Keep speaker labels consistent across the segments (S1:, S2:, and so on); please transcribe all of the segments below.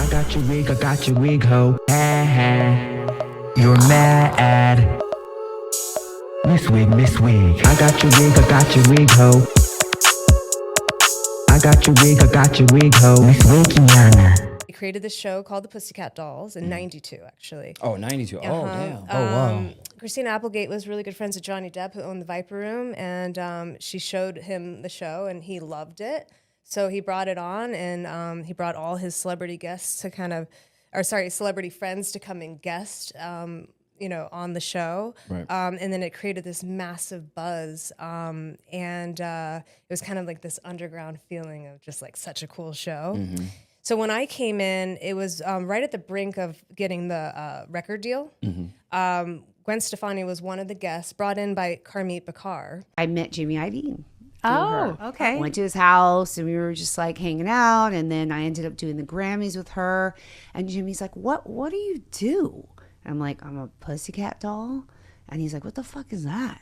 S1: I got your wig, ho. Ha ha. You're mad. Miss Wig. I got your wig, ho. I got your wig, ho. Miss Wigiana.
S2: We created this show called the Pussycat Dolls in '92, actually.
S3: Oh, 92. Oh, damn. Oh,
S4: wow.
S2: Christina Applegate was really good friends with Johnny Depp, who owned the Viper Room, and she showed him the show, and he loved it. So he brought it on, and he brought all his celebrity guests to celebrity friends to come and guest, on the show.
S3: Right.
S2: And then it created this massive buzz, and it was kind of like this underground feeling of just like such a cool show.
S3: Mm-hmm.
S2: So when I came in, it was right at the brink of getting the record deal.
S3: Mm-hmm.
S2: Gwen Stefani was one of the guests, brought in by Carmit Bakar.
S5: I met Jimmy Iovine.
S4: Oh, okay.
S5: Went to his house and we were just like hanging out, and then I ended up doing the Grammys with her. And Jimmy's like, "What do you do?" And I'm like, "I'm a Pussycat doll." And he's like, "What the fuck is that?"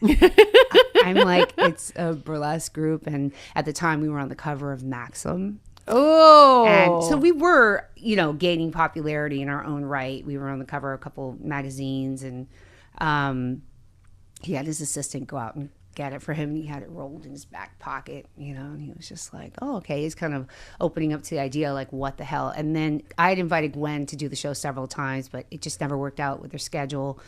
S5: I'm like, "It's a burlesque group." And at the time we were on the cover of Maxim.
S4: Oh.
S5: And so we were, gaining popularity in our own right. We were on the cover of a couple magazines, and he had his assistant go out and get it for him. He had it rolled in his back pocket, and he was just like, "Oh, okay." He's kind of opening up to the idea, like, what the hell? And then I had invited Gwen to do the show several times, but it just never worked out with her schedule.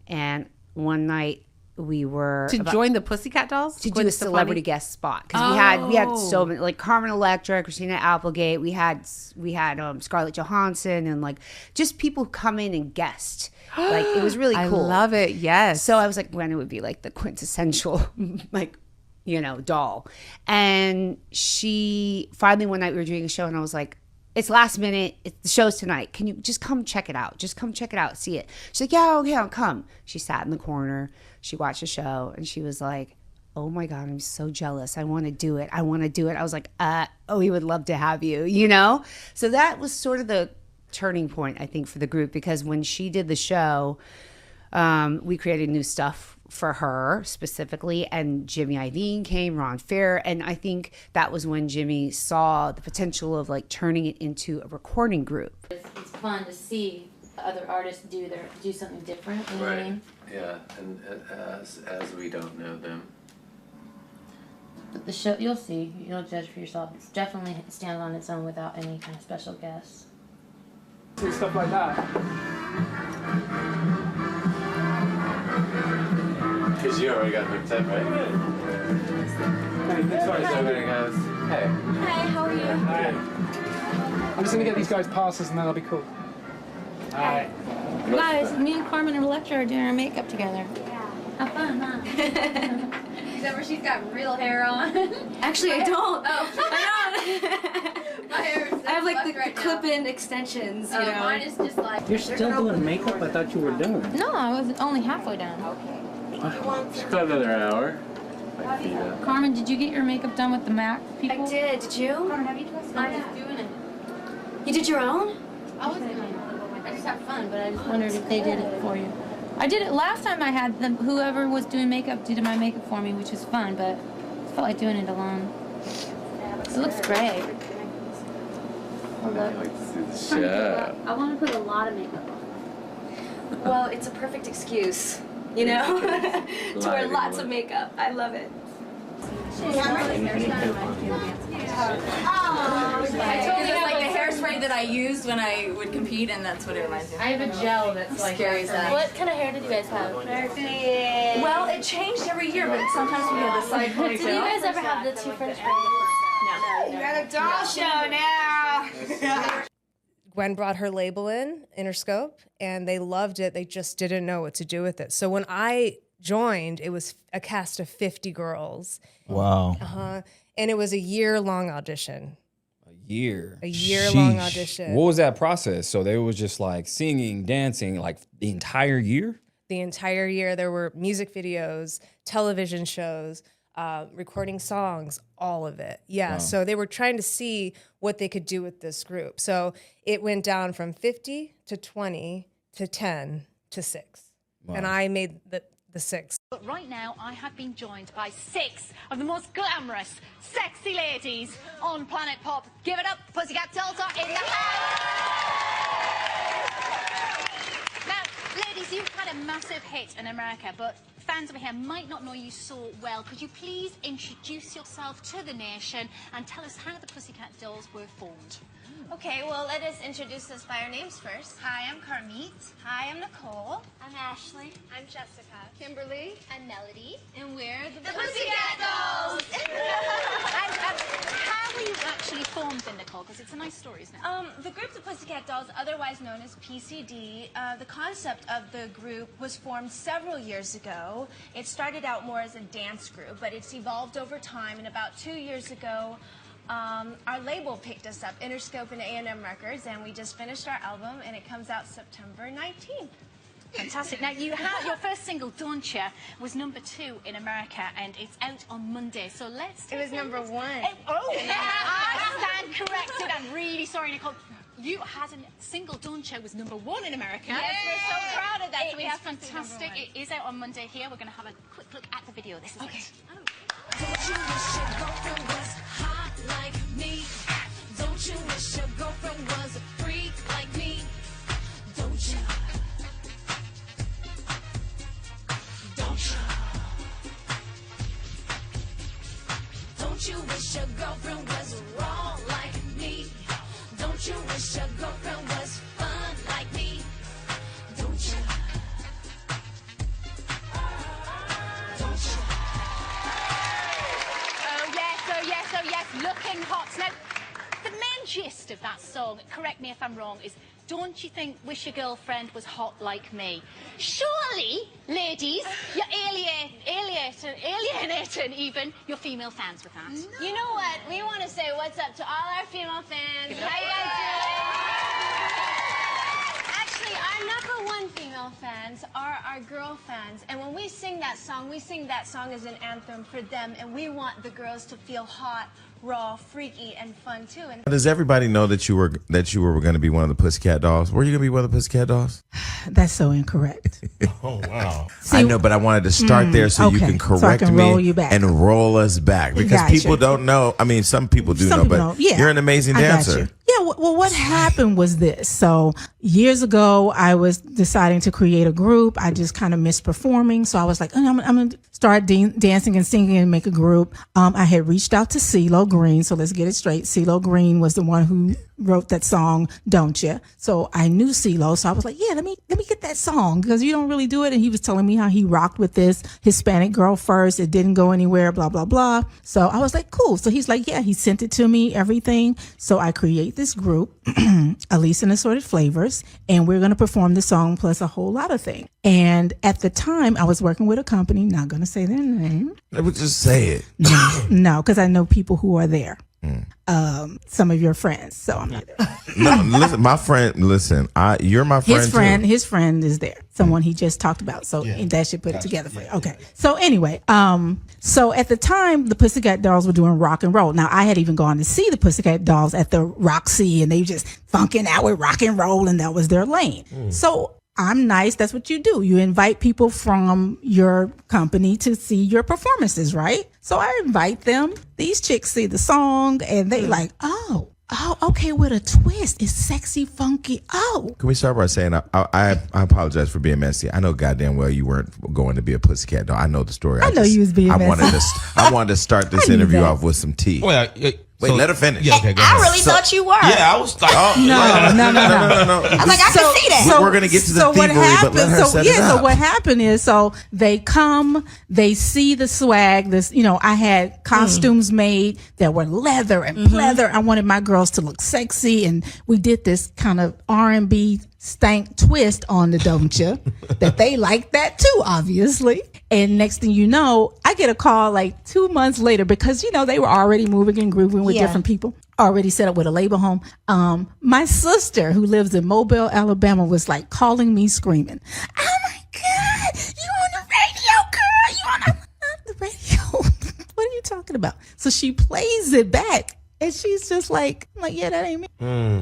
S5: And one night we were
S4: join the Pussycat Dolls
S5: to do a celebrity guest spot, because we had so many, like Carmen Electra, Christina Applegate. We had Scarlett Johansson, and like just people come in and guest. Like it was really cool.
S4: I love it. Yes.
S5: So I was like, Gwen, it would be like the quintessential doll. And she finally one night we were doing a show, and I was like, "It's last minute. The show's tonight. Can you just come check it out? Just come check it out, see it." She's like, "Yeah, okay, I'll come." She sat in the corner. She watched the show, and she was like, "Oh my God, I'm so jealous. I want to do it. I was like, we would love to have you, So that was sort of the turning point, I think, for the group, because when she did the show, we created new stuff for her specifically, and Jimmy Iovine came, Ron Fair, and I think that was when Jimmy saw the potential of like turning it into a recording group.
S6: It's fun to see other artists do something different. You know what I mean?
S7: Yeah, and as we don't know them.
S6: But the show, you'll see. You'll judge for yourself. It's definitely stands on its own without any kind of special guests.
S8: Do stuff like that.
S7: Because you already got hooked up, right?
S8: Sorry,
S7: Somebody goes, "Hey."
S6: Hi, how are you?
S8: I'm just gonna get these guys passes and then I'll be cool.
S7: Hi.
S6: Guys, me and Carmen and Electra are doing our makeup together. Yeah. Have fun, huh?
S9: Except for she's got real hair on.
S10: Actually, I don't.
S9: Oh.
S10: I don't.
S9: My hair is
S10: I have like the
S9: right
S10: clip-in extensions, you know.
S9: Mine is just like...
S8: You're still doing makeup? I thought you were done.
S6: No, I was only halfway done.
S7: She's got another hour.
S6: Carmen, did you get your makeup done with the MAC people?
S10: I did. Did you?
S9: Carmen, have you tried mine is doing it.
S10: You did your own?
S9: I was doing it. I just have fun, but I just
S6: Wondered if they did it for you. I did it last time I had them. Whoever was doing makeup did my makeup for me, which was fun, but I felt like doing it alone. It looks great.
S7: I like to see the show.
S9: I want to put a lot of makeup on.
S10: Well, it's a perfect excuse, to wear lots of makeup. I love it.
S9: I told you, like the hairspray that I used when I would compete, and that's what it reminds me of.
S6: I have a gel that's like
S9: scary as that.
S6: What kind of hair did you guys have?
S9: Well, it changed every year, but sometimes we had the side ponytail.
S6: Did you guys ever have the two French braids?
S9: No.
S10: You got a doll show now.
S2: Gwen brought her label in, Interscope, and they loved it. They just didn't know what to do with it. So when I joined, it was a cast of 50 girls.
S4: Wow.
S2: And it was a year-long audition.
S3: A year.
S2: A year-long audition.
S3: What was that process? So they was just like singing, dancing, like the entire year?
S2: The entire year. There were music videos, television shows, recording songs, all of it. Yeah, wow. So they were trying to see what they could do with this group. So it went down from 50 to 20 to 10 to 6. Wow. And I made the 6.
S11: But right now, I have been joined by 6 of the most glamorous, sexy ladies on Planet Pop. Give it up, Pussycat Dolls are in the house! in America, but fans over here might not know you so well. Could you please introduce yourself to the nation and tell us how the Pussycat Dolls were formed?
S10: Okay, well, let us introduce us by our names first.
S11: Hi, I'm Carmit.
S10: Hi, I'm Nicole.
S11: I'm Ashley.
S10: I'm Jessica.
S9: Kimberly.
S10: I'm Melody.
S11: And we're the
S10: Pussycat Dolls!
S11: How were you actually formed then, Nicole? Because it's a nice story, isn't it?
S10: The group, the Pussycat Dolls, otherwise known as PCD, the concept of the group was formed several years ago. It started out more as a dance group, but it's evolved over time, and about 2 years ago, our label picked us up, Interscope and A&M Records, and we just finished our album, and it comes out September 19th.
S11: Fantastic. Now, you have your first single, Don't Ya, was #2 in America, and it's out on Monday. So let's take
S10: It was number 1.
S11: I stand corrected. I'm really sorry, Nicole. You had a single, Don't Ya, was #1 in America.
S10: Yes, we're so proud of that.
S11: It
S10: So we
S11: is
S10: have to do
S11: fantastic.
S10: #1.
S11: It is out on Monday here. We're going to have a quick look at the video. This is it.
S12: Don't you wish your girlfriend was hot like me? Don't you wish your girlfriend was a freak like me? Don't you? Don't you? Don't you wish your girlfriend was raw like me? Don't you wish your girlfriend was fun like me? Don't you? Don't you?
S11: Oh yes, looking hot. Now, the main gist of that song, correct me if I'm wrong, is don't you think Wish Your Girlfriend Was Hot Like Me? Surely, ladies, you're alienating even your female fans with that.
S10: You know what? We want to say what's up to all our female fans. How you guys doing? Actually, our #1 female fans are our girl fans. And when we sing that song as an anthem for them. And we want the girls to feel hot, raw, freaky, and fun too. And
S13: Does everybody know that you were going to be one of the Pussycat Dolls? Were you going to be one of the Pussycat Dolls?
S14: That's so incorrect.
S13: Oh wow!
S14: See,
S13: I know, but I wanted to start there so you
S14: okay,
S13: can correct
S14: so I can
S13: me
S14: roll you back.
S13: and roll us back because
S14: Gotcha.
S13: people don't know. I mean, some people do
S14: Some
S13: know,
S14: people
S13: but
S14: know. Yeah,
S13: you're an amazing
S14: I got
S13: dancer.
S14: you. Yeah, well, what happened was this. So years ago, I was deciding to create a group. I just kind of missed performing. So I was like, I'm going to start dancing and singing and make a group. I had reached out to CeeLo Green. So let's get it straight. CeeLo Green was the one who wrote that song, Don't Ya? So I knew CeeLo. So I was like, yeah, let me get that song because you don't really do it. And he was telling me how he rocked with this Hispanic girl first. It didn't go anywhere, blah, blah, blah. So I was like, cool. So he's like, yeah, he sent it to me, everything. So I create this group, Elise and Assorted Flavors, and we're going to perform the song plus a whole lot of things. And at the time, I was working with a company, not going to say their name.
S13: I would just say it.
S14: No, because I know people who are there. Some of your friends. So I'm not there.
S13: No, listen, my friend. Listen, you're my friend.
S14: His friend is there. Someone he just talked about. So that should put it together for you. Okay. So anyway, so at the time the Pussycat Dolls were doing rock and roll. Now I had even gone to see the Pussycat Dolls at the Roxy, and they just funking out with rock and roll, and that was their lane. So I'm nice. That's what you do. You invite people from your company to see your performances, right? So I invite them. These chicks see the song and they like, oh, okay, with a twist. It's sexy, funky. Oh.
S13: Can we start by saying I apologize for being messy. I know goddamn well you weren't going to be a Pussycat Doll. I know the story.
S14: I know you was being messy.
S13: I wanted to start this interview off with some tea.
S15: Well,
S13: Wait, let her finish.
S15: Yeah, okay, go ahead.
S10: I really thought you were.
S15: Yeah, I was like,
S14: No.
S10: I was like, I can see that.
S13: We're going to get to the thievery, but let her set it up.
S14: So what happened is, so they come, they see the swag. This, I had costumes made that were leather and pleather. I wanted my girls to look sexy, and we did this kind of R&B stank twist on the Don't Ya that they liked that too, obviously. And next thing you know, I get a call like 2 months later because, they were already moving and grooving with different people, already set up with a label home. My sister who lives in Mobile, Alabama was like calling me screaming, oh my God, you on the radio, girl. You on the radio. What are you talking about? So she plays it back. And she's just like, yeah, that ain't me.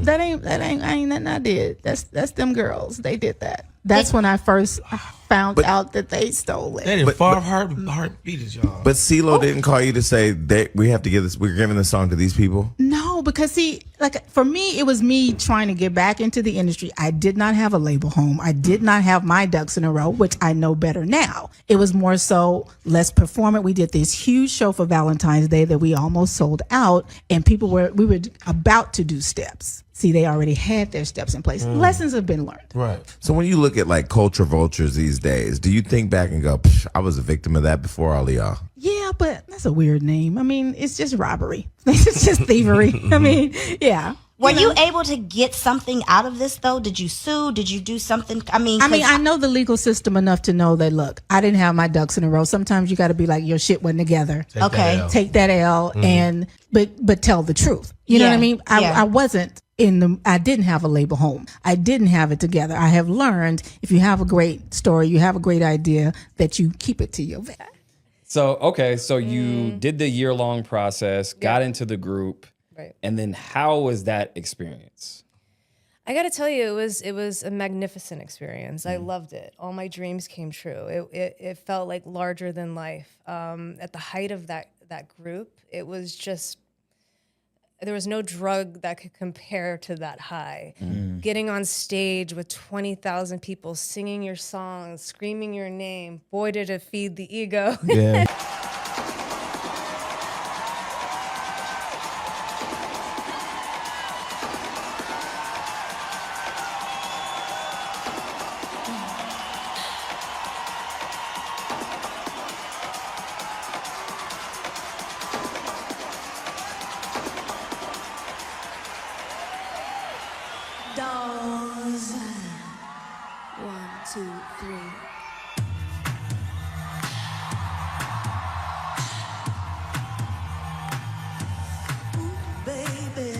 S14: That ain't, I ain't nothing I did. That's them girls. They did that. That's when I first found out that they stole it.
S15: That is far heartbeat, y'all.
S13: But CeeLo didn't call you to say that we have to give this. We're giving this song to these people.
S14: No, No, because see, like for me, it was me trying to get back into the industry. I did not have a label home. I did not have my ducks in a row, which I know better now. It was more so, let's perform it. We did this huge show for Valentine's Day that we almost sold out, and we were about to do steps. See, they already had their steps in place. Lessons have been learned.
S13: Right. So when you look at like culture vultures these days, do you think back and go, "Psh, I was a victim of that before all of y'all"?
S14: Yeah, but that's a weird name. I mean, it's just robbery. It's just thievery. I mean, yeah.
S15: Were you able to get something out of this though? Did you sue? Did you do something? I mean,
S14: I know the legal system enough to know that, look, I didn't have my ducks in a row. Sometimes you got to be like, your shit wasn't together. Take that L and but tell the truth. You know what I mean? I wasn't I didn't have a label home. I didn't have it together. I have learned if you have a great story, you have a great idea, that you keep it to your vet.
S3: So you did the year-long process, got into the group,
S2: right?
S3: And then how was that experience?
S2: I got to tell you, it was a magnificent experience. I loved it. All my dreams came true. It felt like larger than life. At the height of that group, it was just, there was no drug that could compare to that high. Getting on stage with 20,000 people singing your songs, screaming your name, boy, did it feed the ego.
S13: Yeah.
S12: Dolls. 1, 2, 3. Ooh, baby.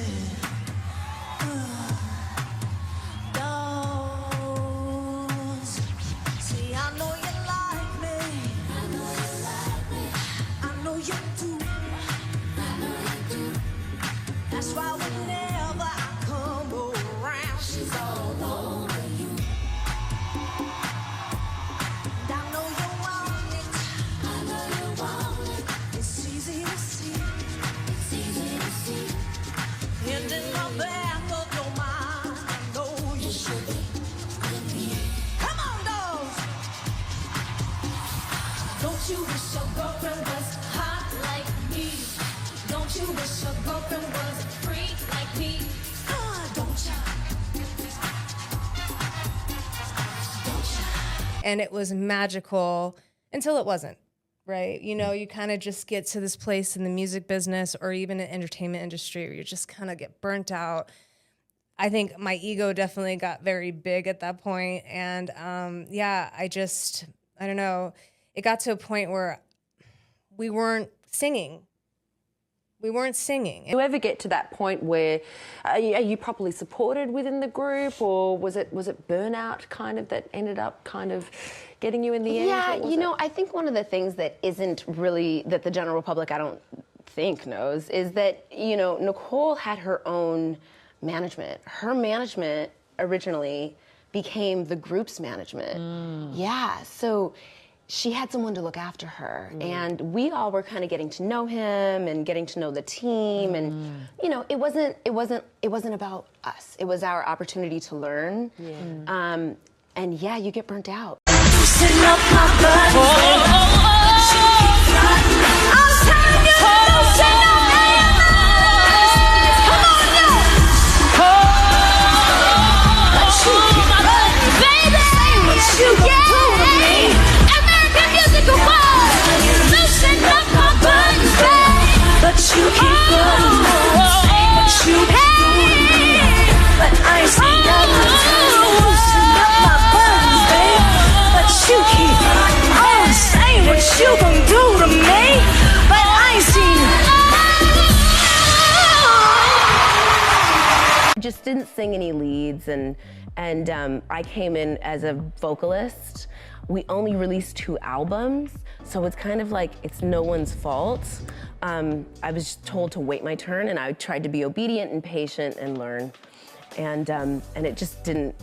S12: Dolls. See, I know you like me. I know you like me. I know you do. I know you do. That's why whenever I come around, she's all over you. And I know you want it. I know you want it. It's easy to see. It's easy to see. And in the back of your mind, I know you should be. Come on, dolls. Don't you wish your girlfriend was hot like me? Don't you wish your girlfriend was a freak like me? Don't ya?
S2: And it was magical until it wasn't, right? You know, you kind of just get to this place in the music business or even in the entertainment industry where you just kind of get burnt out. I think my ego definitely got very big at that point. And I don't know, it got to a point where we weren't singing.
S16: Do you ever get to that point where are you properly supported within the group, or was it burnout kind of that ended up kind of getting you in the end?
S17: Yeah, you know, I think one of the things that isn't really, that the general public I don't think knows, is that, you know, Nicole had her own management. Her management originally became the group's management. Yeah, so she had someone to look after her, and we all were kind of getting to know him and getting to know the team, and you know, it wasn't about us. It was our opportunity to learn, and yeah, you get burnt out.
S12: Loosen up my buttons, baby. I'm telling you, loosen up my buttons. Come on now. But you keep running, baby. Say what you gon' do to me. American musical boys, loosen up my buttons, baby. But you keep running. Say what you gon' do to me. But I ain't seen nothing. Loosen up my buttons, baby. But you keep on saying what you gon' do to me. But I ain't seen
S17: I just didn't sing any leads, and I came in as a vocalist. We only released 2 albums, so it's kind of like it's no one's fault. I was told to wait my turn, and I tried to be obedient and patient and learn. And it just didn't,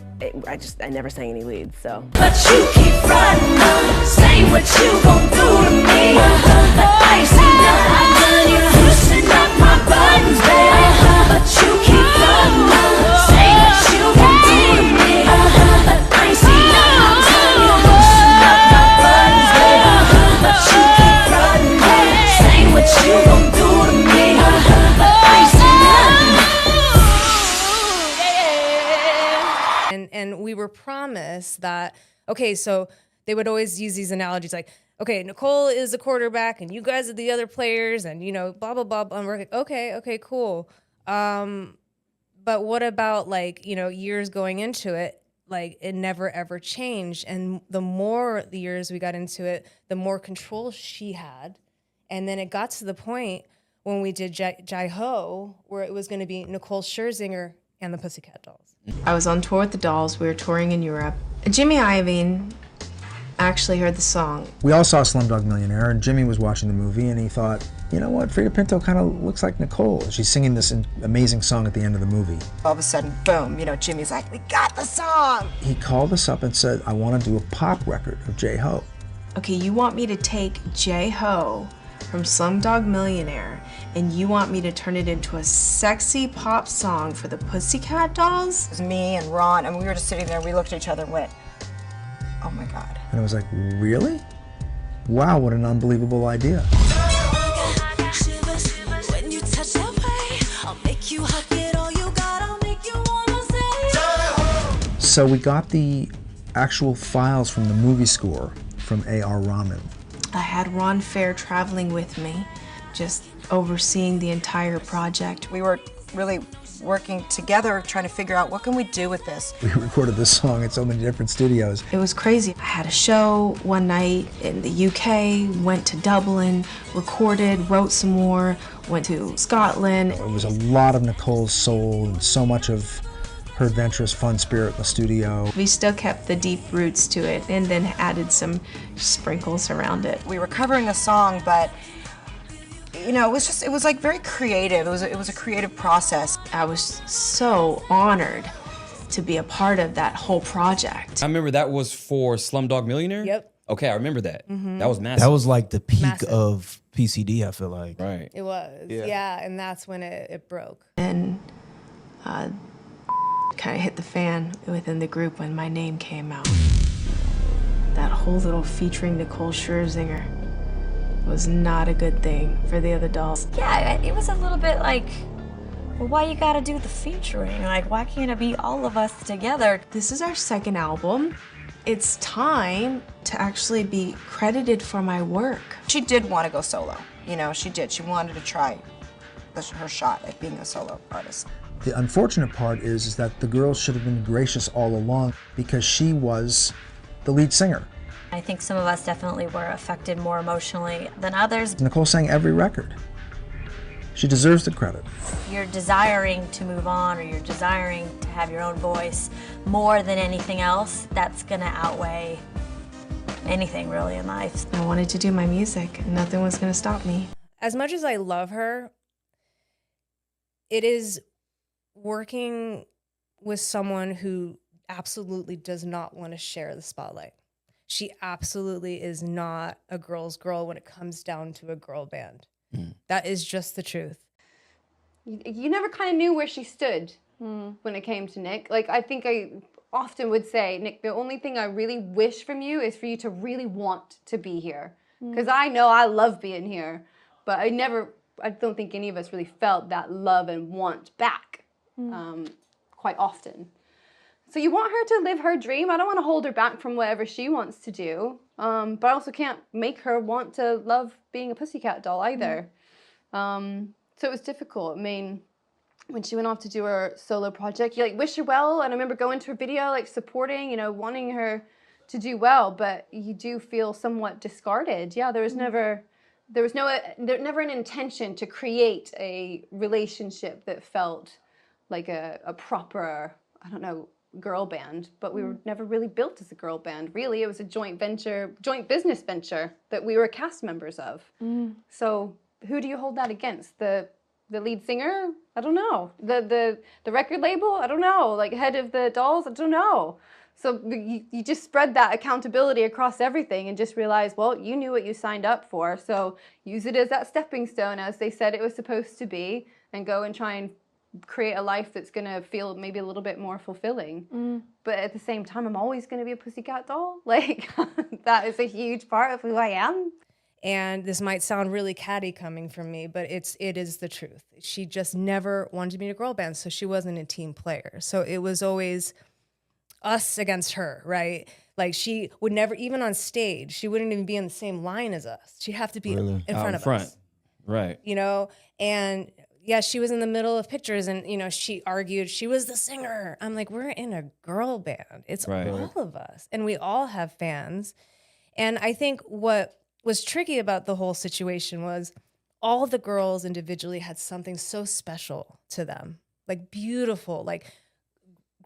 S17: I never sang any leads, so.
S12: But you keep running, say what you gon' do to me. But I ain't seen nothing. You loosen up my buttons, baby. but you keep running. Say what you gon' do to me, but I ain't seen nothing. Pushing up my buttons, baby, but you keep running. Say what you gon' do to me, but I ain't seen nothing.
S2: And we were promised that, okay, so they would always use these analogies like, okay, Nicole is the quarterback and you guys are the other players and, you know, blah, blah, blah. And we're like, okay, cool. But what about, like, you know, years going into it, like it never ever changed. And the more the years we got into it, the more control she had. And then it got to the point when we did Jai Ho, where it was going to be Nicole Scherzinger and the Pussycat Dolls.
S18: I was on tour with the Dolls. We were touring in Europe. Jimmy Iovine actually heard the song.
S19: We all saw Slumdog Millionaire, and Jimmy was watching the movie, and he thought, you know what, Frida Pinto kind of looks like Nicole. She's singing this amazing song at the end of the movie.
S20: All of a sudden, boom, you know, Jimmy's like, we got the song!
S19: He called us up and said, I want to do a pop record of Jai Ho.
S18: Okay, you want me to take Jai Ho from Slumdog Millionaire, and you want me to turn it into a sexy pop song for the Pussycat Dolls?
S20: It was me and Ron, and we were just sitting there, we looked at each other and went, oh my God.
S19: And I was like, really? Wow, what an unbelievable idea. So we got the actual files from the movie score from A.R. Rahman.
S18: I had Ron Fair traveling with me, just overseeing the entire project.
S20: We were really working together, trying to figure out what can we do with this.
S19: We recorded this song at so many different studios.
S18: It was crazy. I had a show one night in the UK, went to Dublin, recorded, wrote some more, went to Scotland.
S19: It was a lot of Nicole's soul and so much of her adventurous, fun spirit in the studio.
S18: We still kept the deep roots to it and then added some sprinkles around it.
S20: We were covering a song, but you know, it was like very creative. It was a creative process.
S18: I was so honored to be a part of that whole project.
S3: I remember that was for Slumdog Millionaire?
S2: Yep.
S3: Okay, I remember that.
S2: Mhm.
S3: That was massive.
S4: That was like the peak
S2: Massive.
S4: of PCD, I feel like.
S3: Right.
S2: It was, yeah, and that's when it broke.
S18: And kind of hit the fan within the group when my name came out. That whole little featuring Nicole Scherzinger was not a good thing for the other dolls.
S15: Yeah, it was a little bit like, well, why you gotta do the featuring? Like, why can't it be all of us together?
S18: This is our second album. It's time to actually be credited for my work.
S20: She did want to go solo. You know, she did. She wanted to try her shot at being a solo artist.
S19: The unfortunate part is that the girl should have been gracious all along because she was the lead singer.
S15: I think some of us definitely were affected more emotionally than others.
S19: Nicole sang every record. She deserves the credit.
S15: You're desiring to move on, or you're desiring to have your own voice more than anything else. That's gonna outweigh anything really in life.
S18: I wanted to do my music, and nothing was gonna stop me.
S2: As much as I love her, it is working with someone who absolutely does not want to share the spotlight. She absolutely is not a girl's girl when it comes down to a girl band. That is just the truth.
S21: You never kind of knew where she stood when it came to Nick. Like, I think I often would say, Nick, the only thing I really wish from you is for you to really want to be here. Because I know I love being here, but I don't think any of us really felt that love and want back quite often. So you want her to live her dream. I don't want to hold her back from whatever she wants to do. But I also can't make her want to love being a Pussycat doll either. So it was difficult. I mean, when she went off to do her solo project, you like wish her well. And I remember going to her video, like supporting, you know, wanting her to do well. But you do feel somewhat discarded. Yeah, there was never an intention to create a relationship that felt like a proper, I don't know, girl band, but we were never really built as a girl band. Really, it was a joint business venture that we were cast members of. So who do you hold that against? The lead singer? I don't know. The record label? I don't know. Like head of the dolls? I don't know. So you just spread that accountability across everything and just realize, well, you knew what you signed up for, so use it as that stepping stone, as they said it was supposed to be, and go and try and create a life that's going to feel maybe a little bit more fulfilling. But at the same time, I'm always going to be a Pussycat doll. Like, that is a huge part of who I am.
S2: And this might sound really catty coming from me, but it is the truth. She just never wanted to be in a girl band, so she wasn't a team player. So it was always us against her, right? Like, she would never, even on stage, she wouldn't even be in the same line as us. She'd have to be in front of us.
S3: Right.
S2: You know, and yeah, she was in the middle of pictures, and, you know, she argued she was the singer. I'm like, we're in a girl band. It's all of us, and we all have fans. And I think what was tricky about the whole situation was all the girls individually had something so special to them, like beautiful, like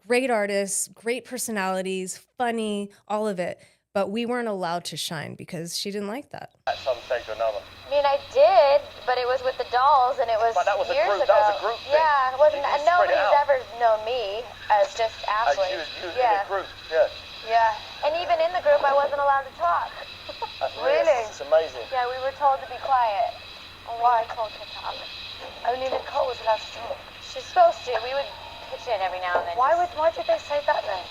S2: great artists, great personalities, funny, all of it. But we weren't allowed to shine because she didn't like that.
S1: At some stage or another.
S22: I mean, I did, but it was with the dolls, and it was
S1: But that was
S22: years
S1: a group.
S22: ago.
S1: That was a group thing.
S22: Yeah, it wasn't.
S1: You
S22: And
S1: spread it
S22: nobody's
S1: out.
S22: ever known me as just Ashley.
S1: She was in a group. Yeah.
S22: Yeah, and even in the group, I wasn't allowed to talk.
S1: That's
S22: Really?
S1: It's amazing.
S22: Yeah, we were told to be quiet. Why? Nicole could talk. Only Nicole was allowed to talk. She's supposed to. We would pitch in every now and then. Why did they say that then?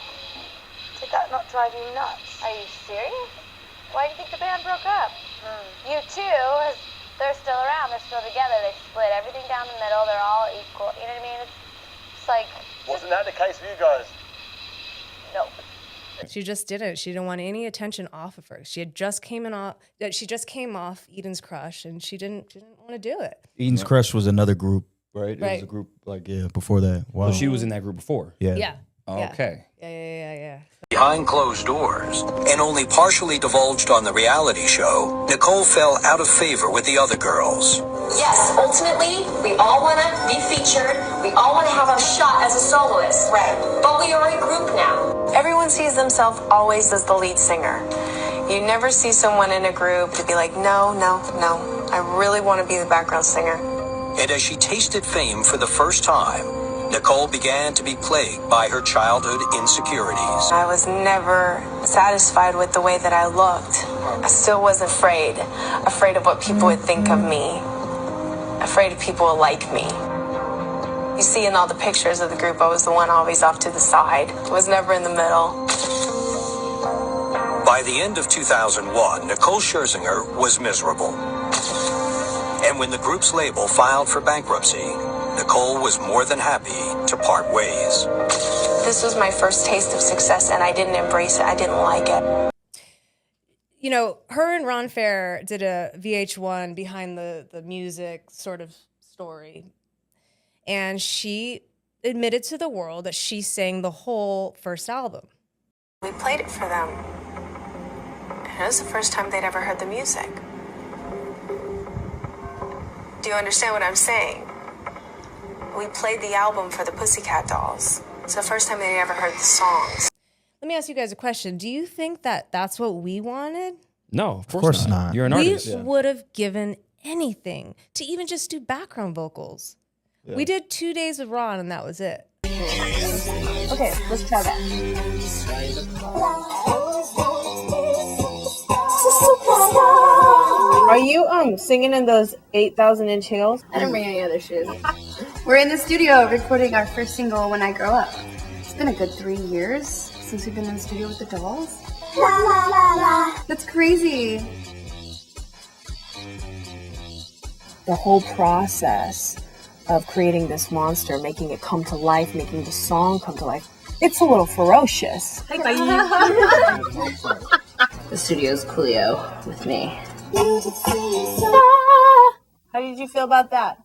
S22: Did that not drive you nuts? Are you serious? Why do you think the band broke up? You too, they're still around. They're still together. They split everything down the middle. They're all equal. You know what I mean? It's like...
S1: Wasn't that the case for you guys?
S22: No.
S2: She just didn't. She didn't want any attention off of her. She just came off Eden's Crush, and she didn't want to do it.
S4: Eden's Crush was another group, right? It was
S2: Right.
S4: a group before that. Wow.
S3: Well, she was in that group before.
S4: Yeah.
S2: Yeah.
S3: Okay.
S2: Yeah.
S23: Behind closed doors, and only partially divulged on the reality show, Nicole fell out of favor with the other girls.
S24: Yes, ultimately, we all want to be featured. We all want to have a shot as a soloist. Right. But we are a group now.
S18: Everyone sees themselves always as the lead singer. You never see someone in a group to be like, no, I really want to be the background singer.
S23: And as she tasted fame for the first time, Nicole began to be plagued by her childhood insecurities.
S18: I was never satisfied with the way that I looked. I still was afraid of what people would think of me, afraid of people would like me. You see in all the pictures of the group, I was the one always off to the side. I was never in the middle.
S23: By the end of 2001, Nicole Scherzinger was miserable. And when the group's label filed for bankruptcy, Nicole was more than happy to part ways.
S18: This was my first taste of success, and I didn't embrace it. I didn't like it.
S2: You know, her and Ron Fair did a VH1 behind the music sort of story. And she admitted to the world that she sang the whole first album.
S18: We played it for them. And it was the first time they'd ever heard the music. Do you understand what I'm saying? We played the album for the Pussycat Dolls. It's the first time they'd ever heard the songs.
S2: Let me ask you guys a question. Do you think that that's what we wanted?
S3: No, of course not. You're an artist.
S2: We would have given anything to even just do background vocals.
S3: Yeah.
S2: We did 2 days of Ron, and that was it.
S21: Okay, let's try that. Are you singing in those 8,000-inch heels? I didn't bring any other shoes. We're in the studio recording our first single, When I Grow Up. It's been a good 3 years since we've been in the studio with the dolls. La, la, la, la. That's crazy. The whole process of creating this monster, making it come to life, making the song come to life, it's a little ferocious. Hi, bye. The studio's Coolio with me. How did you feel about that?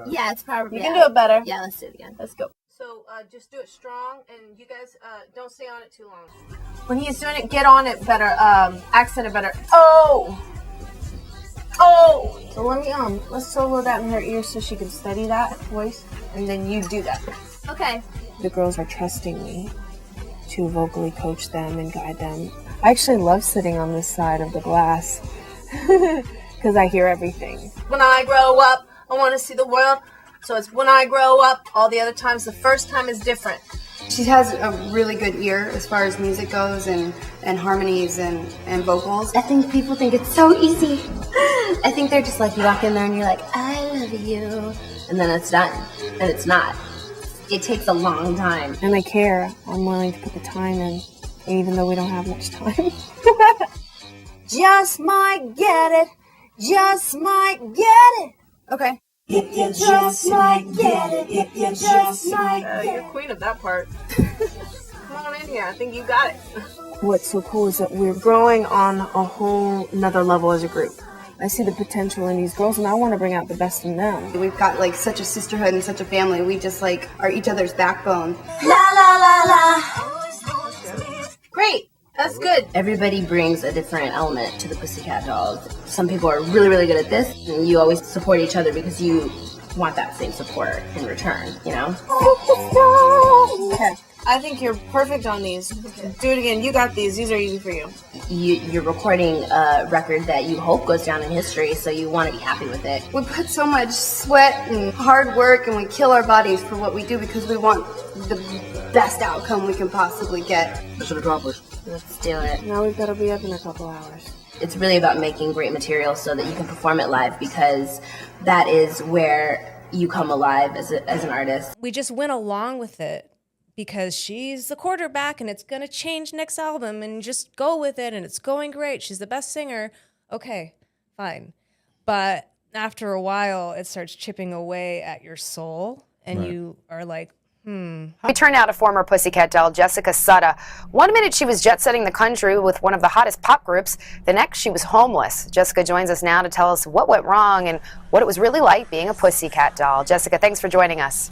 S22: Yeah, it's probably.
S21: You can do it better.
S22: Yeah, let's do it again.
S21: Let's go. So just do it strong, and you guys don't stay on it too long. When he's doing it, get on it better, accent it better. Oh! So let's solo that in her ear so she can study that voice, and then you do that.
S22: Okay.
S21: The girls are trusting me to vocally coach them and guide them. I actually love sitting on this side of the glass because I hear everything. When I grow up, I want to see the world. So it's when I grow up. All the other times, the first time is different. She has a really good ear as far as music goes and harmonies and vocals.
S17: I think people think it's so easy. I think they're just like, you walk in there and you're like, I love you. And then it's done. And it's not. It takes a long time.
S22: And I care. I'm willing to put the time in, even though we don't have much time. Just might get it. Just might get it. Okay. If you just might get it. If you just might get it.
S5: You're queen of that part. Come on in here. I think you got it.
S22: What's so cool is that we're growing on a whole nother level as a group. I see the potential in these girls, and I want to bring out the best in them.
S21: We've got like such a sisterhood and such a family. We just like are each other's backbone.
S22: La la la la.
S21: Great. That's good.
S17: Everybody brings a different element to the Pussycat Dolls. Some people are really, really good at this, and you always support each other because you want that same support in return, you know?
S22: Okay. I think you're perfect on these. Do it again. You got these. These are easy for you.
S17: You're recording a record that you hope goes down in history, so you want to be happy with it.
S21: We put so much sweat and hard work, and we kill our bodies for what we do because we want the best outcome we can possibly get.
S4: Mission accomplished.
S17: Let's do it.
S22: Now we've got to be up in a couple hours.
S17: It's really about making great material so that you can perform it live, because that is where you come alive as an artist.
S2: We just went along with it because she's the quarterback and it's going to change next album, and just go with it, and it's going great. She's the best singer. Okay, fine. But after a while, it starts chipping away at your soul, and you are like,
S6: We turn now to former Pussycat doll Jessica Sutta. One minute she was jet-setting the country with one of the hottest pop groups. The next she was homeless. Jessica joins us now to tell us what went wrong and what it was really like being a Pussycat doll. Jessica, thanks for joining us.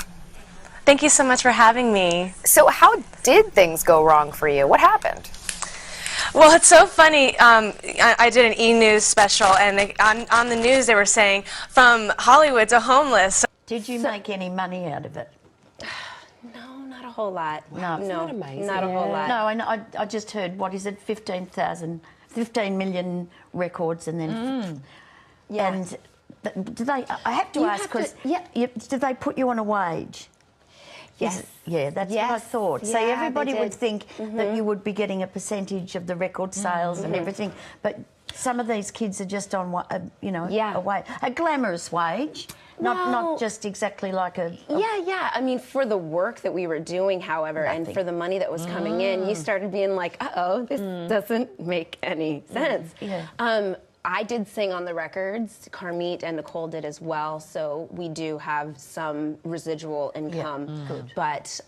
S7: Thank you so much for having me.
S6: So how did things go wrong for you? What happened?
S7: Well, it's so funny. I did an E! News special, and on the news they were saying, from Hollywood to homeless.
S8: Did you make any money out of it?
S17: Not a whole lot.
S8: No.
S17: Not amazing. Not a whole lot.
S8: No, I just heard, what is it, 15 million records, and then...
S17: Yeah.
S8: And do they, I have to ask, because did they put you on a wage?
S17: Yes.
S8: That's what I thought. So
S17: Yeah,
S8: everybody
S17: they
S8: would
S17: did.
S8: think that you would be getting a percentage of the record sales and everything, but some of these kids are just on, a wage, a glamorous wage, not just exactly like a...
S17: Yeah. I mean, for the work that we were doing, however, and for the money that was coming in, you started being like, uh-oh, this doesn't make any sense.
S8: Yeah.
S17: I did sing on the records. Carmit and Nicole did as well, so we do have some residual income.
S8: Good.
S17: But,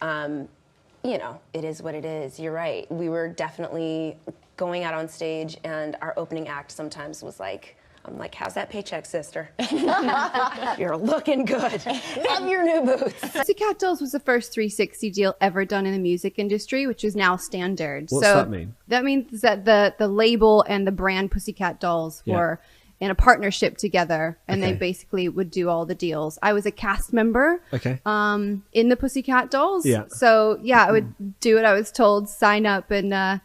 S17: it is what it is. You're right. We were definitely going out on stage, and our opening act sometimes was like, I'm like, how's that paycheck, sister? You're looking good. Love your new boots.
S21: Pussycat Dolls was the first 360 deal ever done in the music industry, which is now standard.
S25: What's that mean?
S21: That means that the label and the brand Pussycat Dolls were in a partnership together, and they basically would do all the deals. I was a cast member in the Pussycat Dolls.
S25: Yeah.
S21: So, I would do what I was told, sign up and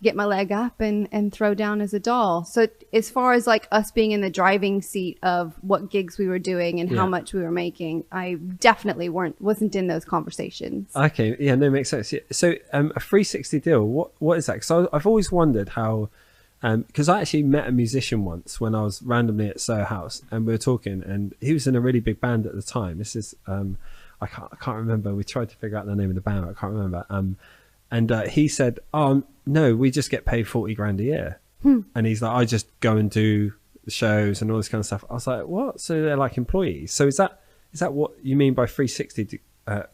S21: get my leg up and throw down as a doll. So as far as like us being in the driving seat of what gigs we were doing and how much we were making, I definitely wasn't in those conversations.
S25: Okay, yeah, no, makes sense. Yeah. So a 360 deal, what is that? Because I've always wondered how, because I actually met a musician once when I was randomly at Soho House, and we were talking, and he was in a really big band at the time. This is, I can't remember. We tried to figure out the name of the band, I can't remember. And he said, no, we just get paid 40 grand a year. And he's like, I just go and do the shows and all this kind of stuff. I was like, what? So they're like employees. So is that what you mean by 360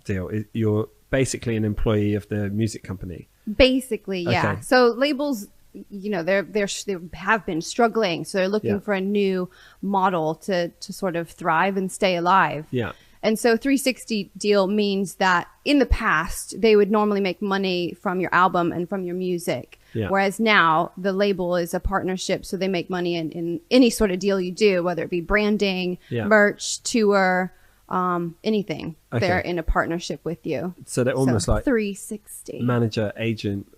S25: deal? You're basically an employee of the music company?
S21: Basically, yeah.
S25: Okay.
S21: So labels, they have been struggling. So they're looking for a new model to sort of thrive and stay alive.
S25: Yeah.
S21: And so 360 deal means that in the past, they would normally make money from your album and from your music.
S25: Yeah.
S21: Whereas now the label is a partnership. So they make money in any sort of deal you do, whether it be branding, merch, tour, anything.
S25: Okay.
S21: They're in a partnership with you.
S25: So they're almost like
S21: 360.
S25: Manager, agent,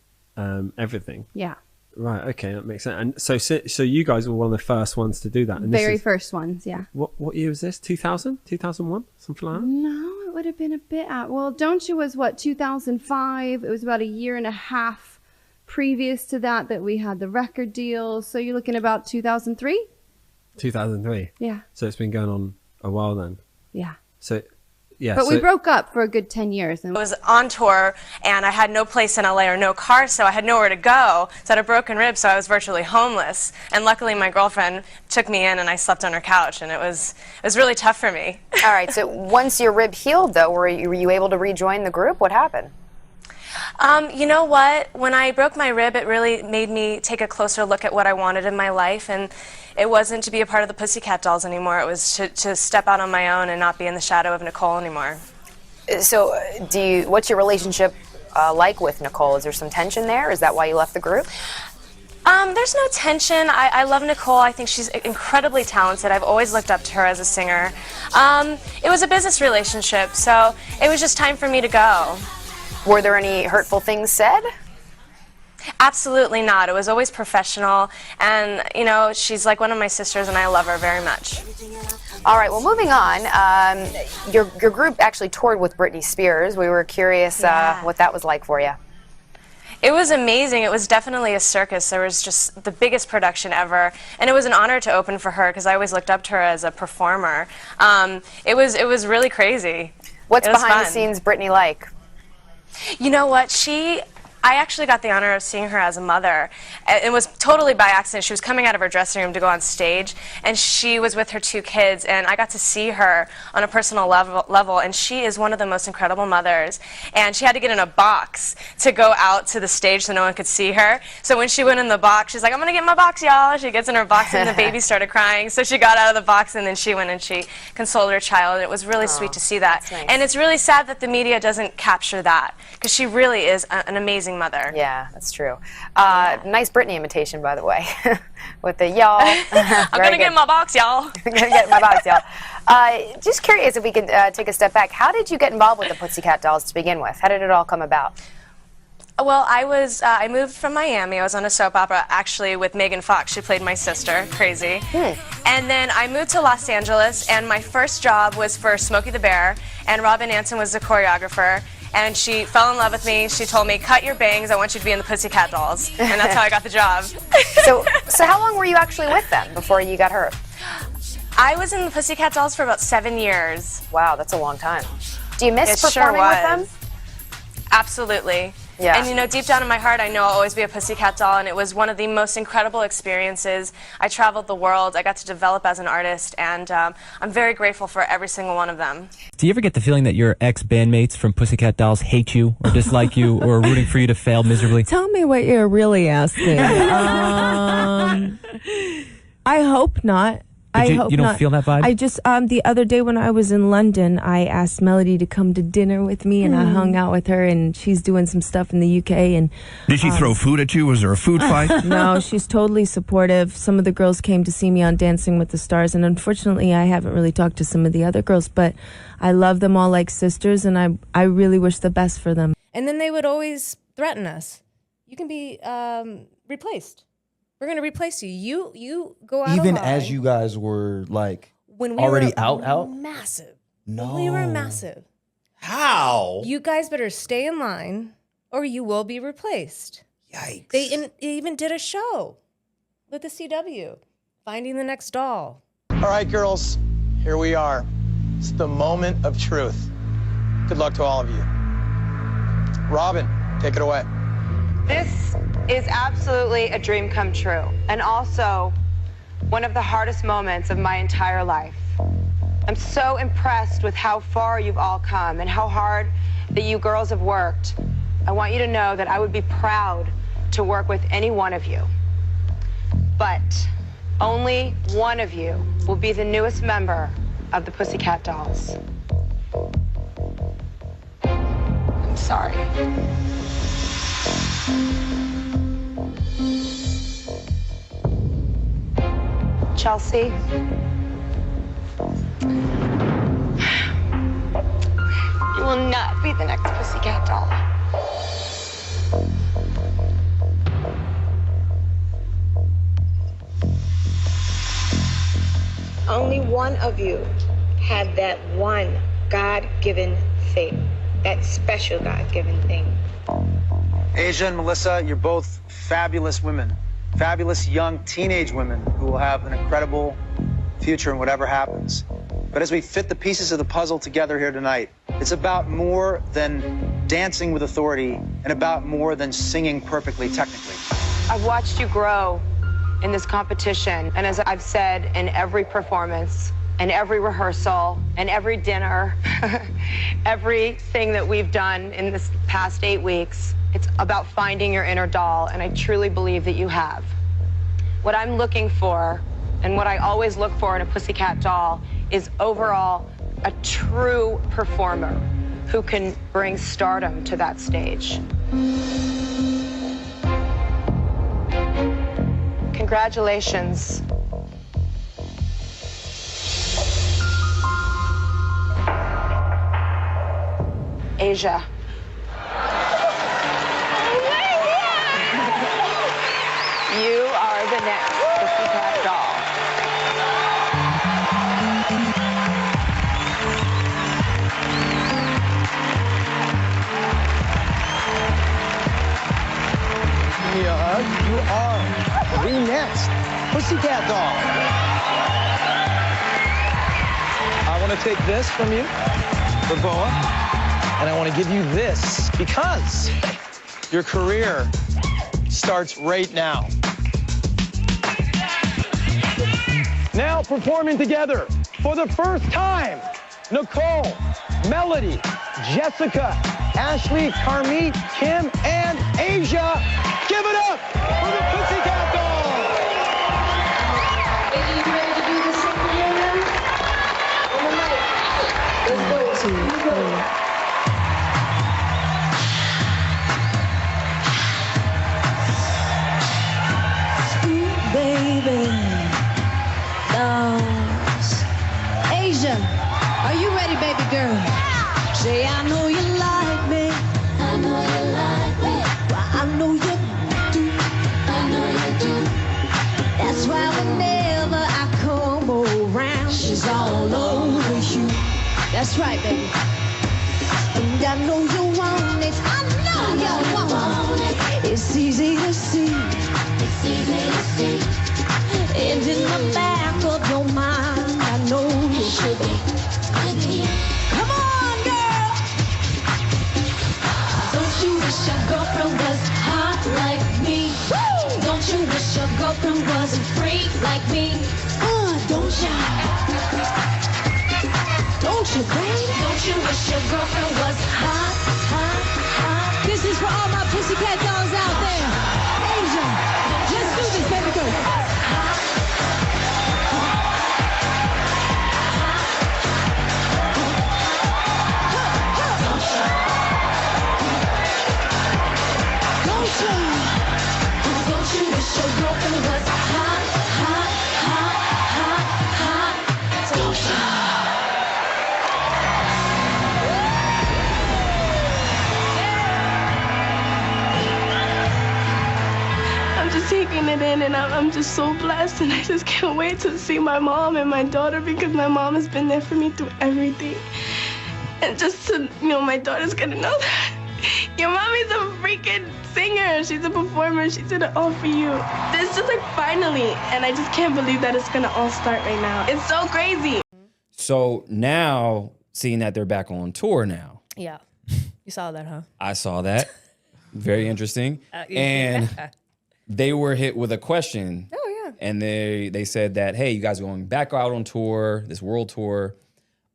S25: everything.
S21: Yeah.
S25: Right. Okay. That makes sense. And so you guys were one of the first ones to do that. And
S21: Very first ones. Yeah.
S25: What year was this? 2000? 2001? Something like that?
S21: No, it would have been a bit out. Well, Don't You was what, 2005? It was about a year and a half previous to that we had the record deal. So you're looking about 2003?
S25: 2003.
S21: Yeah.
S25: So it's been going on a while then.
S21: Yeah.
S25: So, yeah.
S21: But we broke up for a good 10 years.
S7: I was on tour and I had no place in LA or no car, so I had nowhere to go. So I had a broken rib, so I was virtually homeless. And luckily my girlfriend took me in and I slept on her couch, and it was really tough for me.
S6: All right, so once your rib healed though, were you able to rejoin the group? What happened?
S7: You know what? When I broke my rib, it really made me take a closer look at what I wanted in my life, and it wasn't to be a part of the Pussycat Dolls anymore. It was to step out on my own and not be in the shadow of Nicole anymore.
S6: So, what's your relationship like with Nicole? Is there some tension there? Is that why you left the group?
S7: There's no tension. I love Nicole. I think she's incredibly talented. I've always looked up to her as a singer. It was a business relationship, so it was just time for me to go.
S6: Were there any hurtful things said?
S7: Absolutely not. It was always professional, and you know, she's like one of my sisters and I love her very much.
S6: All right, well, moving on, your group actually toured with Britney Spears. We were curious what that was like for you.
S7: It was amazing. It was definitely a circus. There was just the biggest production ever, and it was an honor to open for her because I always looked up to her as a performer. It was really crazy.
S6: What's behind the scenes Britney like?
S7: You know what? I actually got the honor of seeing her as a mother. It was totally by accident. She was coming out of her dressing room to go on stage, and she was with her 2 kids, and I got to see her on a personal level, and she is one of the most incredible mothers. And she had to get in a box to go out to the stage so no one could see her. So when she went in the box, she's like, I'm going to get in my box, y'all. She gets in her box, and the baby started crying. So she got out of the box, and then she went and she consoled her child. It was really sweet to see that.
S6: Nice.
S7: And it's really sad that the media doesn't capture that, because she really is an amazing mother.
S6: Yeah, that's true. Nice Britney imitation, by the way, with the y'all.
S7: I'm going to get in my box, y'all.
S6: I'm going to get in my box, y'all. Just curious if we could take a step back. How did you get involved with the Pussycat Dolls to begin with? How did it all come about?
S7: Well, I moved from Miami. I was on a soap opera, actually, with Megan Fox. She played my sister. Crazy. And then I moved to Los Angeles, and my first job was for Smokey the Bear, and Robin Anson was the choreographer. And she fell in love with me. She told me, cut your bangs, I want you to be in the Pussycat Dolls. And that's how I got the job.
S6: So how long were you actually with them before you got hurt?
S7: I was in the Pussycat Dolls for about 7 years.
S6: Wow, that's a long time. Do you miss
S7: It
S6: performing
S7: sure
S6: with them?
S7: Absolutely.
S6: Yeah.
S7: And you know, deep down in my heart, I know I'll always be a Pussycat Doll, and it was one of the most incredible experiences. I traveled the world. I got to develop as an artist, and I'm very grateful for every single one of them.
S9: Do you ever get the feeling that your ex-bandmates from Pussycat Dolls hate you or dislike you or are rooting for you to fail miserably?
S10: Tell me what you're really asking. I hope not.
S9: You don't feel that vibe?
S10: I just, the other day when I was in London, I asked Melody to come to dinner with me, and I hung out with her, and she's doing some stuff in the UK. And
S11: did she throw food at you? Was there a food fight?
S10: No, she's totally supportive. Some of the girls came to see me on Dancing with the Stars, and unfortunately, I haven't really talked to some of the other girls, but I love them all like sisters, and I really wish the best for them.
S2: And then they would always threaten us. You can be replaced. We're going to replace you. You go out
S4: Even
S2: alive.
S4: as you guys were like
S2: When we
S4: already
S2: were
S4: out?
S2: Massive.
S4: No.
S2: We were massive.
S4: How?
S2: You guys better stay in line or you will be replaced.
S4: Yikes.
S2: They even did a show with the CW, Finding the Next Doll.
S13: All right, girls, here we are. It's the moment of truth. Good luck to all of you. Robin, take it away.
S5: This is absolutely a dream come true, and also one of the hardest moments of my entire life. I'm so impressed with how far you've all come and how hard that you girls have worked. I want you to know that I would be proud to work with any one of you. But only one of you will be the newest member of the Pussycat Dolls. I'm sorry. Chelsea. You will not be the next Pussycat Doll. Only one of you had that one God-given thing, that special God-given thing.
S13: Asia and Melissa, you're both fabulous women. Fabulous young teenage women who will have an incredible future in whatever happens. But as we fit the pieces of the puzzle together here tonight, it's about more than dancing with authority and about more than singing perfectly technically.
S5: I've watched you grow in this competition, and as I've said in every performance, and every rehearsal, and every dinner, everything that we've done in this past 8 weeks, it's about finding your inner doll, and I truly believe that you have. What I'm looking for, and what I always look for in a Pussycat doll, is overall a true performer who can bring stardom to that stage. Congratulations. Asia. You are the next Pussycat doll.
S13: Yeah, you are the next Pussycat doll. I want to take this from you, the boa, and I want to give you this because your career starts right now. Now performing together for the first time, Nicole, Melody, Jessica, Ashley, Carmit, Kim, and Asia. Give it up for the Pussycat Dolls!
S22: Are you ready to do the second one now? On the mic. Let's go. 1, 2, 3. Ooh, baby. Dolls. Asia, are you ready, baby girl? Say, I know you like me. I know you like me. Well, I know you do. I know you do. That's why whenever I come around, she's all over you. That's right, baby. And I know you want it. I know you want it. It's easy to see. It's easy to see. And in the back of your mind, I know you should be. Come on, girl. Don't you wish your girlfriend was hot like me? Woo! Don't you wish your girlfriend was a freak like me? Don't ya? Don't you, baby? Don't you wish your girlfriend was hot, hot, hot? This is for all my Pussycat dolls out there. Asia, let's do this, baby girl. Don't you wish your girlfriend was hot, hot, hot, hot, hot? Don't you?
S12: I'm just taking it in, and I'm just so blessed, and I just can't wait to see my mom and my daughter because my mom has been there for me through everything. And just to, my daughter's gonna know that your mommy's a freaking singer. She's a performer. She did it all for you. This is like finally, and I just can't believe that it's gonna all start right now. It's so crazy.
S3: So now, seeing that they're back on tour now.
S2: Yeah. You saw that, huh?
S3: I saw that. Very interesting. And they were hit with a question.
S2: Oh, yeah.
S3: And they said that, hey, you guys are going back out on tour, this world tour.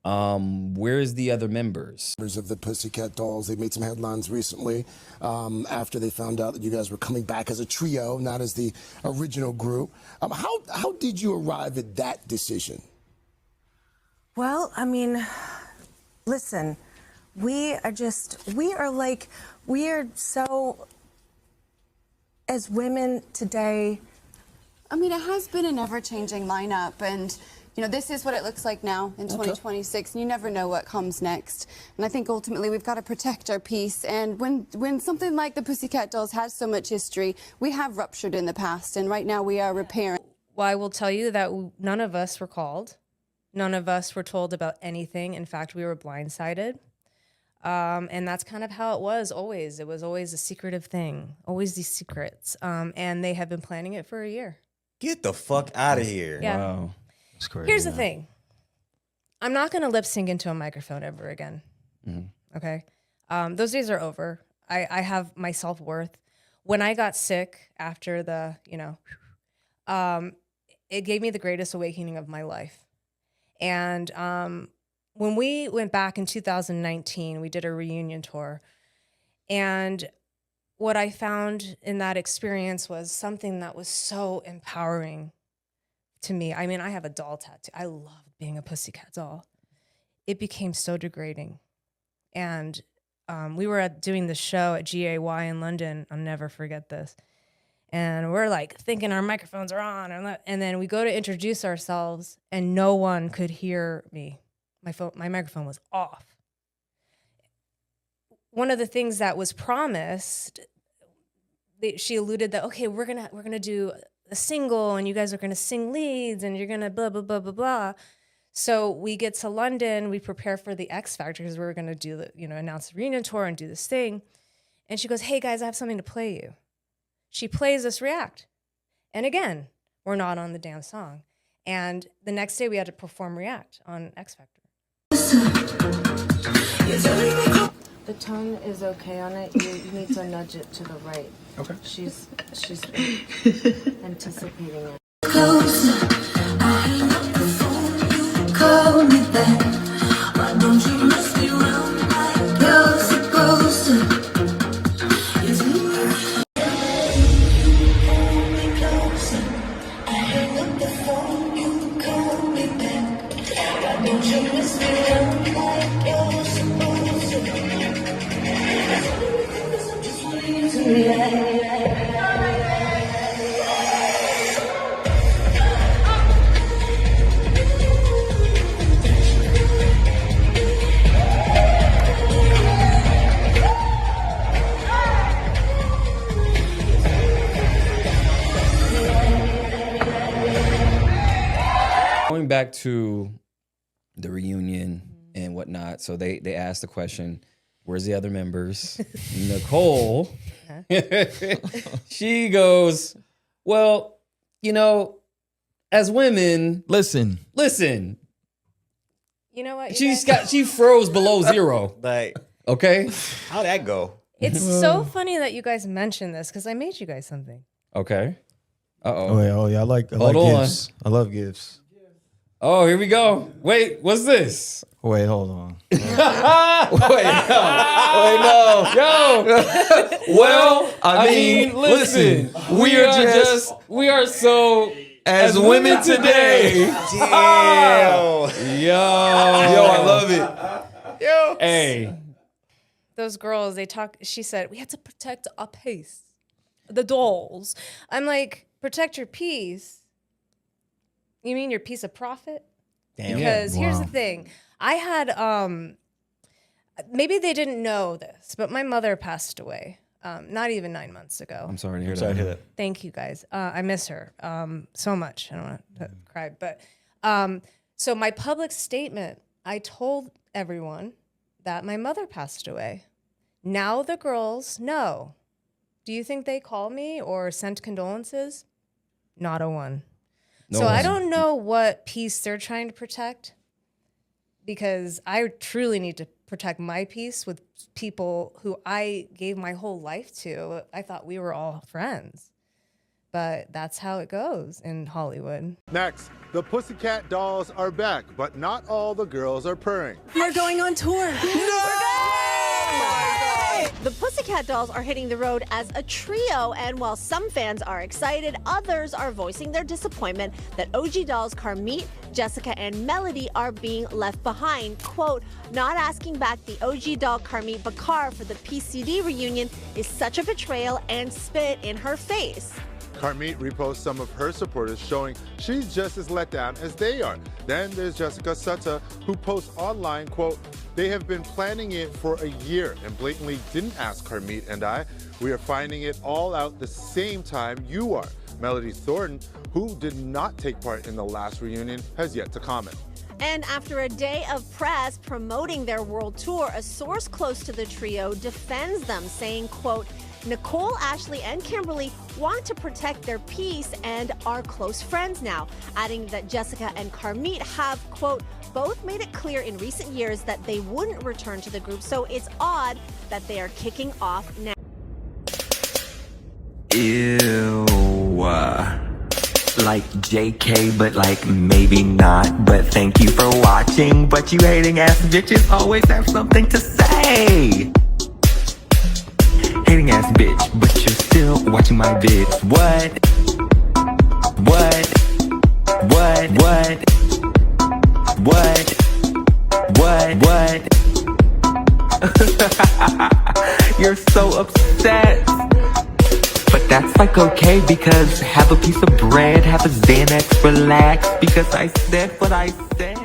S3: Where's the other members?
S14: Members of the Pussycat Dolls, they made some headlines recently after they found out that you guys were coming back as a trio, not as the original group. How did you arrive at that decision?
S10: Well, I mean, listen, we are so, as women today.
S16: I mean, it has been an ever-changing lineup, and this is what it looks like now in 2026, and you never know what comes next. And I think ultimately we've got to protect our peace. And when something like the Pussycat Dolls has so much history, we have ruptured in the past, and right now we are repairing.
S2: Well, I will tell you that none of us were called. None of us were told about anything. In fact, we were blindsided. And that's kind of how it was always. It was always a secretive thing, always these secrets. And they have been planning it for a year.
S4: Get the fuck out of here.
S2: Yeah.
S3: Wow.
S4: That's crazy.
S2: Here's the thing. I'm not going to lip sync into a microphone ever again. Okay. Those days are over. I have my self-worth. When I got sick after the, it gave me the greatest awakening of my life. And when we went back in 2019, we did a reunion tour. And what I found in that experience was something that was so empowering to me. I mean, I have a doll tattoo. I loved being a Pussycat doll. It became so degrading. And we were doing the show at GAY in London. I'll never forget this. And we're like thinking our microphones are on. And then we go to introduce ourselves and no one could hear me. My microphone was off. One of the things that was promised, she alluded that, okay, we're gonna do a single and you guys are gonna sing leads and you're gonna blah, blah, blah, blah, blah. So we get to London, we prepare for the X Factor because we were gonna do the, announce the reunion tour and do this thing. And she goes, hey guys, I have something to play you. She plays us React. And again, we're not on the damn song. And the next day we had to perform React on X Factor.
S10: The tone is okay on it. You need to nudge it to the right.
S3: Okay.
S10: She's anticipating it.
S22: Closer, I hang up the phone, you call me back. Why don't you mess me around like you're supposed to? You hold me closer, I hang up the phone, you call me back. Why don't you mess me around like you're supposed to? I'm just waiting to react.
S3: Going back to the reunion and whatnot, so they asked the question, where's the other members? Nicole, she goes, well, as women,
S4: listen.
S2: You know what?
S3: She froze below zero.
S4: Like,
S3: okay.
S4: How'd that go?
S2: It's so funny that you guys mentioned this because I made you guys something.
S3: Okay.
S4: Oh yeah, I like
S3: Hold on.
S4: gifts. I love gifts.
S3: Oh, here we go. Wait, what's this?
S4: Wait, hold on.
S3: Wait, no. Yo. Well, I mean, listen. We are so as women today.
S4: Damn.
S3: Yo,
S4: I love it. Yo.
S3: Hey.
S2: Those girls, she said, we had to protect our peace. The dolls. I'm like, protect your peace? You mean your piece of profit?
S3: Damn.
S2: Because here's
S3: Wow.
S2: the thing. I had, maybe they didn't know this, but my mother passed away not even 9 months ago.
S3: I'm sorry to hear that.
S2: Thank you, guys. I miss her so much. I don't want to cry. But so my public statement, I told everyone that my mother passed away. Now the girls know. Do you think they called me or sent condolences? Not a one. So I don't know what peace they're trying to protect because I truly need to protect my peace with people who I gave my whole life to. I thought we were all friends, but that's how it goes in Hollywood.
S1: Next, the Pussycat Dolls are back, but not all the girls are purring.
S15: We're going on tour.
S19: The Pussycat Dolls are hitting the road as a trio, and while some fans are excited, others are voicing their disappointment that OG Dolls Carmit, Jessica, and Melody are being left behind. Quote, not asking back the OG doll Carmit Bakar for the PCD reunion is such a betrayal and spit in her face.
S1: Carmit reposts some of her supporters showing she's just as let down as they are. Then there's Jessica Sutta, who posts online, quote, they have been planning it for a year and blatantly didn't ask Carmit and I. We are finding it all out the same time you are. Melody Thornton, who did not take part in the last reunion, has yet to comment.
S19: And after a day of press promoting their world tour, a source close to the trio defends them, saying, quote, Nicole, Ashley, and Kimberly want to protect their peace and are close friends now, adding that Jessica and Carmit have, quote, both made it clear in recent years that they wouldn't return to the group, so it's odd that they are kicking off now.
S15: Ew. Like JK, but like maybe not. But thank you for watching. But you hating ass bitches always have something to say. Hating ass bitch, but you're still watching my vids. What? You're so upset. But that's like okay, because have a piece of bread, have a Xanax, relax, because I said what I said.